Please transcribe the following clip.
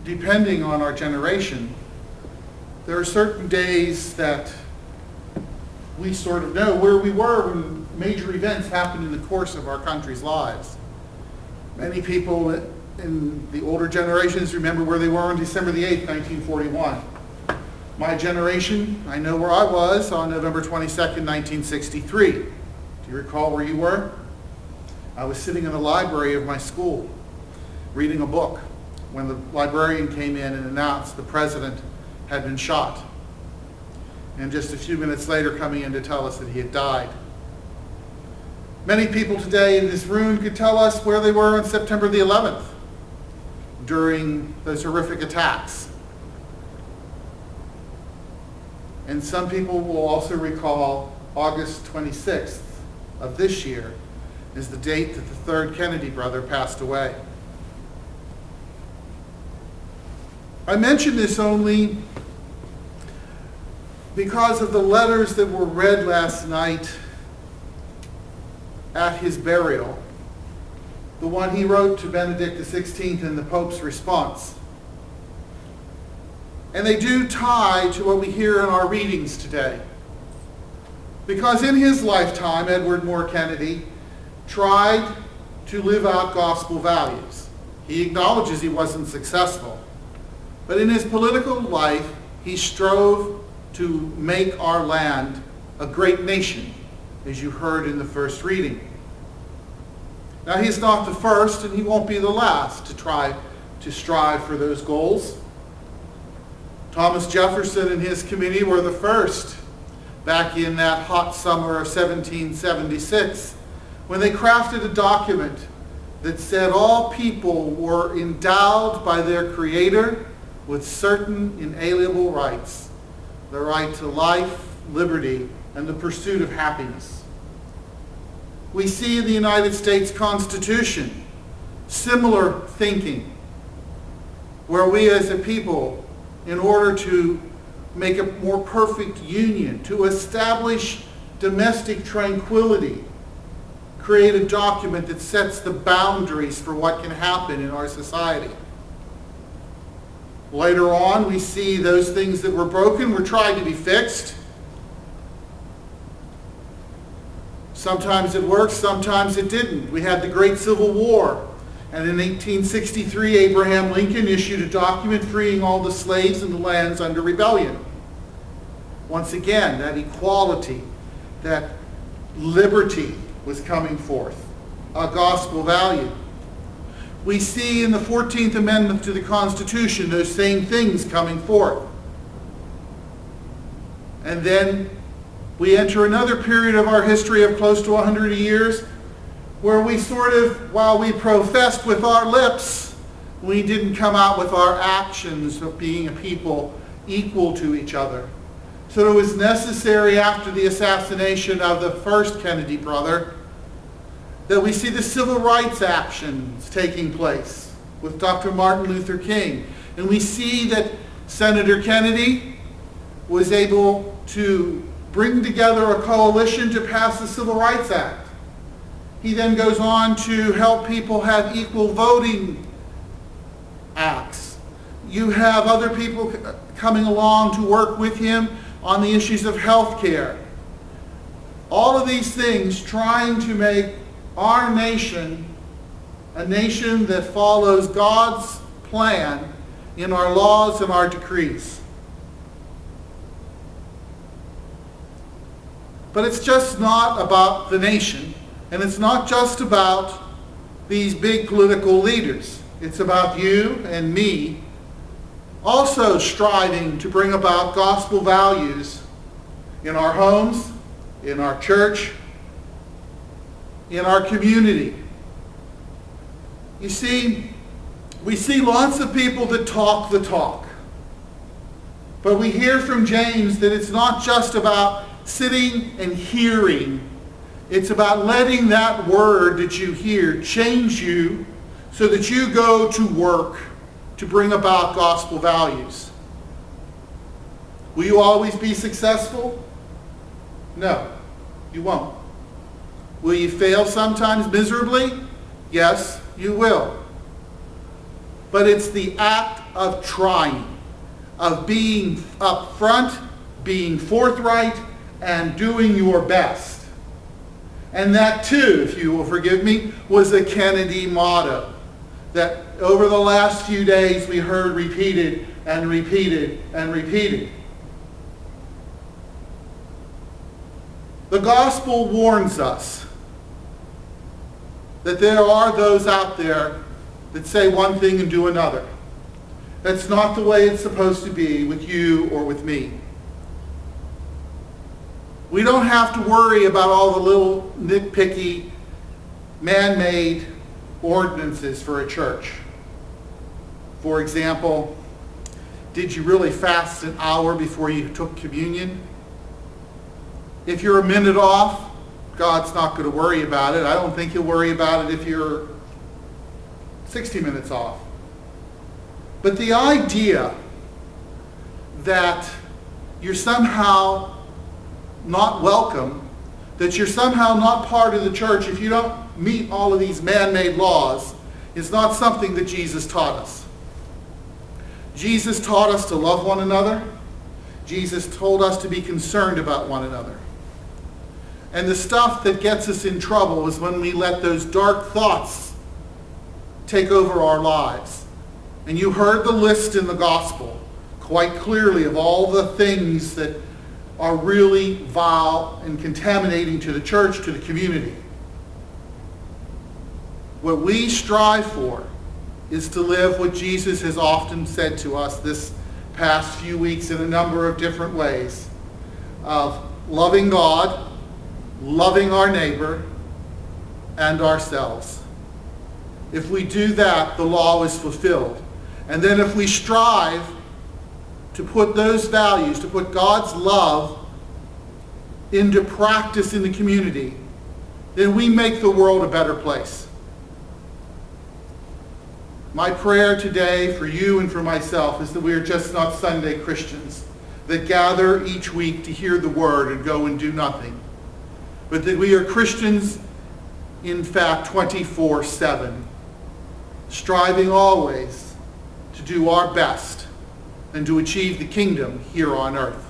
depending on our generation, there are certain days that we sort of know where we were when major events happened in the course of our country's lives. Many people in the older generations remember where they were on December the 8th, 1941. My generation, I know where I was on November 22nd, 1963. Do you recall where you were? I was sitting in the library of my school, reading a book, when the librarian came in and announced the president had been shot. And just a few minutes later coming in to tell us that he had died. Many people today in this room could tell us where they were on September the 11th during those horrific attacks. And some people will also recall August 26th of this year as the date that the third Kennedy brother passed away. I mention this only because of the letters that were read last night at his burial, the one he wrote to Benedict XVI and the Pope's response. And they do tie to what we hear in our readings today. Because in his lifetime, Edward Moore Kennedy tried to live out gospel values. He acknowledges he wasn't successful. But in his political life, he strove to make our land a great nation, as you heard in the first reading. Now, he's not the first, and he won't be the last to try to strive for those goals. Thomas Jefferson and his committee were the first back in that hot summer of 1776 when they crafted a document that said all people were endowed by their Creator with certain inalienable rights, the right to life, liberty, and the pursuit of happiness. We see in the United States Constitution similar thinking, where we as a people, in order to make a more perfect union, to establish domestic tranquility, create a document that sets the boundaries for what can happen in our society. Later on, we see those things that were broken were tried to be fixed. Sometimes it worked, sometimes it didn't. We had the Great Civil War. And in 1863, Abraham Lincoln issued a document freeing all the slaves in the lands under rebellion. Once again, that equality, that liberty was coming forth, a gospel value. We see in the 14th Amendment to the Constitution those same things coming forth. And then we enter another period of our history of close to 100 years where we sort of, while we professed with our lips, we didn't come out with our actions of being a people equal to each other. So it was necessary after the assassination of the first Kennedy brother that we see the civil rights actions taking place with Dr. Martin Luther King. And we see that Senator Kennedy was able to bring together a coalition to pass the Civil Rights Act. He then goes on to help people have equal voting acts. You have other people coming along to work with him on the issues of health care. All of these things trying to make our nation a nation that follows God's plan in our laws and our decrees. But it's just not about the nation. And it's not just about these big political leaders. It's about you and me also striving to bring about gospel values in our homes, in our church, in our community. You see, we see lots of people that talk the talk. But we hear from James that it's not just about sitting and hearing. It's about letting that word that you hear change you so that you go to work to bring about gospel values. Will you always be successful? No, you won't. Will you fail sometimes miserably? Yes, you will. But it's the act of trying, of being upfront, being forthright, and doing your best. And that too, if you will forgive me, was a Kennedy motto that over the last few days we heard repeated and repeated and repeated. The gospel warns us that there are those out there that say one thing and do another. That's not the way it's supposed to be with you or with me. We don't have to worry about all the little nitpicky, man-made ordinances for a church. For example, did you really fast an hour before you took communion? If you're a minute off, God's not going to worry about it. I don't think he'll worry about it if you're 60 minutes off. But the idea that you're somehow not welcome, that you're somehow not part of the church if you don't meet all of these man-made laws, is not something that Jesus taught us. Jesus taught us to love one another. Jesus told us to be concerned about one another. And the stuff that gets us in trouble is when we let those dark thoughts take over our lives. And you heard the list in the gospel quite clearly of all the things that are really vile and contaminating to the church, to the community. What we strive for is to live what Jesus has often said to us this past few weeks in a number of different ways, of loving God, loving our neighbor, and ourselves. If we do that, the law is fulfilled. And then if we strive to put those values, to put God's love into practice in the community, then we make the world a better place. My prayer today for you and for myself is that we are just not Sunday Christians that gather each week to hear the word and go and do nothing, but that we are Christians, in fact, 24/7, striving always to do our best and to achieve the kingdom here on earth.